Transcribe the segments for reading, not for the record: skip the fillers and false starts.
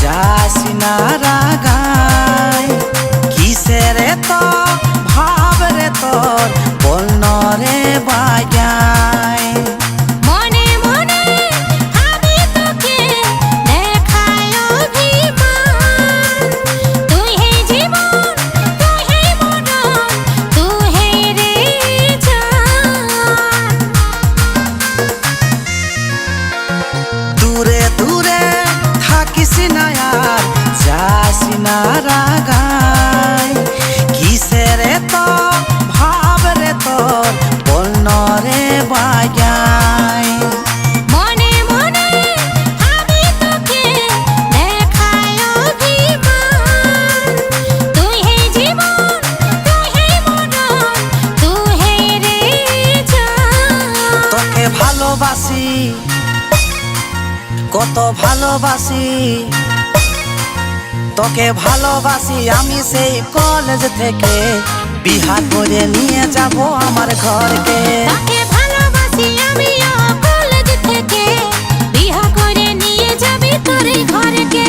যাস না রাগায় কিসের তো ভাব রে তোর বল রে বাজায় মনে মনে আমি তোকে দেখাই অভিমান তুই হে জীবন তুই হে মরণ তুই হে রে জান দূরে দূরে থাকিস না আর যাস না রাগায় কিসের তো ভাব রে তোর বল রে বাজায় মনে মনে আমি তোকে দেখাই অভিমান তুই হে জীবন তুই হে মরণ তুই হে রে জান তোকে ভালোবাসি কত ভালোবাসি তোকে ভালোবাসি আমি সেই কলেজ থেকে বিহা করে নিয়ে যাব আমার ঘরকে তাকে ভালোবাসি আমিও কলেজ থেকে বিয়া করে নিয়ে যাবি তোর ঘরকে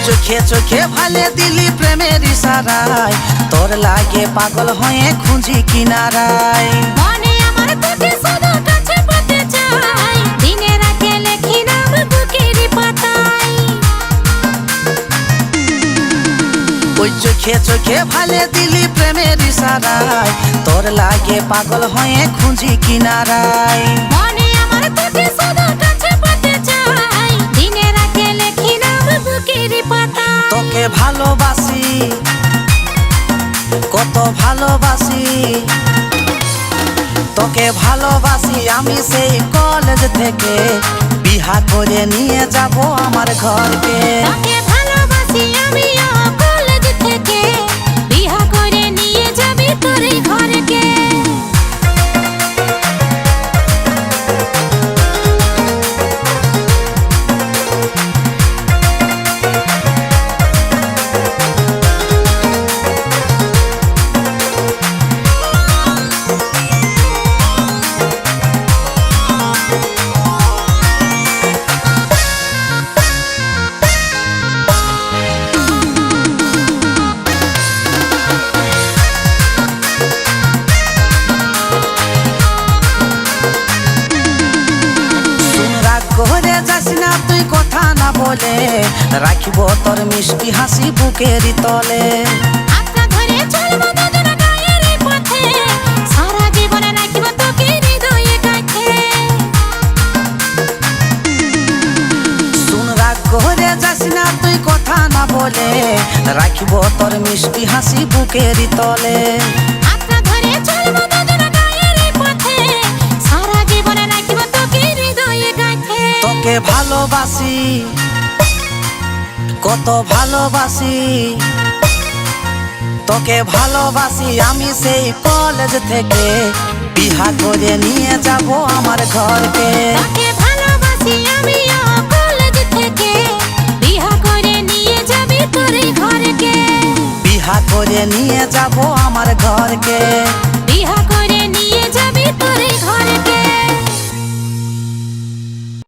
চোখে চোখে ভালে দিলি প্রেমের ইশারায় তোর লাগে পাগল হয়ে খুঁজি কিনারায় মনে আমার তোকে শুধু কাছে পেতে চাই দিনে রাতে লেখি নাম বুকের পাতায় ওই চোখে চোখে ভালে দিলি প্রেমের ইশারায় তোর লাগে পাগল হয়ে খুঁজি কিনারায় মনে আমার তোকে শুধু কাছে পেতে চাই দিনে রাতে লেখি নাম বুকের পাতায় তোকে ভালোবাসি কত ভালোবাসি তোকে ভালোবাসি আমি সেই কলেজ থেকে বিহা করে নিয়ে যাব আমার ঘরকে তাকে ভালোবাসি আমিও কলেজ থেকে বিয়া করে নিয়ে যাবি তোর ঘরকে করে যাস না তুই কথা না বলে রাখিব তোর মিষ্টি হাসি বুকের তলে আত্মা ধরে চলবো দুজন গায়ের পথে সারা জীবন রাখিব তোকে হৃদয়ে কাছে শুন রাগ করে যাস না তুই কথা না বলে রাখিব তোর মিষ্টি হাসি বুকের তলে আত্মা ধরে চলবো দুজন গায়ের পথে সারা জীবন রাখিব তোকে হৃদয়ে কাছে তোকে ভালোবাসি কত ভালোবাসি তোকে ভালোবাসি আমি সেই কলেজ থেকে বিহা করে নিয়ে যাব আমার ঘরকে তাকে ভালোবাসি আমিও কলেজ থেকে বিয়া করে নিয়ে যাবি তোর ঘরকে বিহা করে নিয়ে যাব আমার ঘরকে।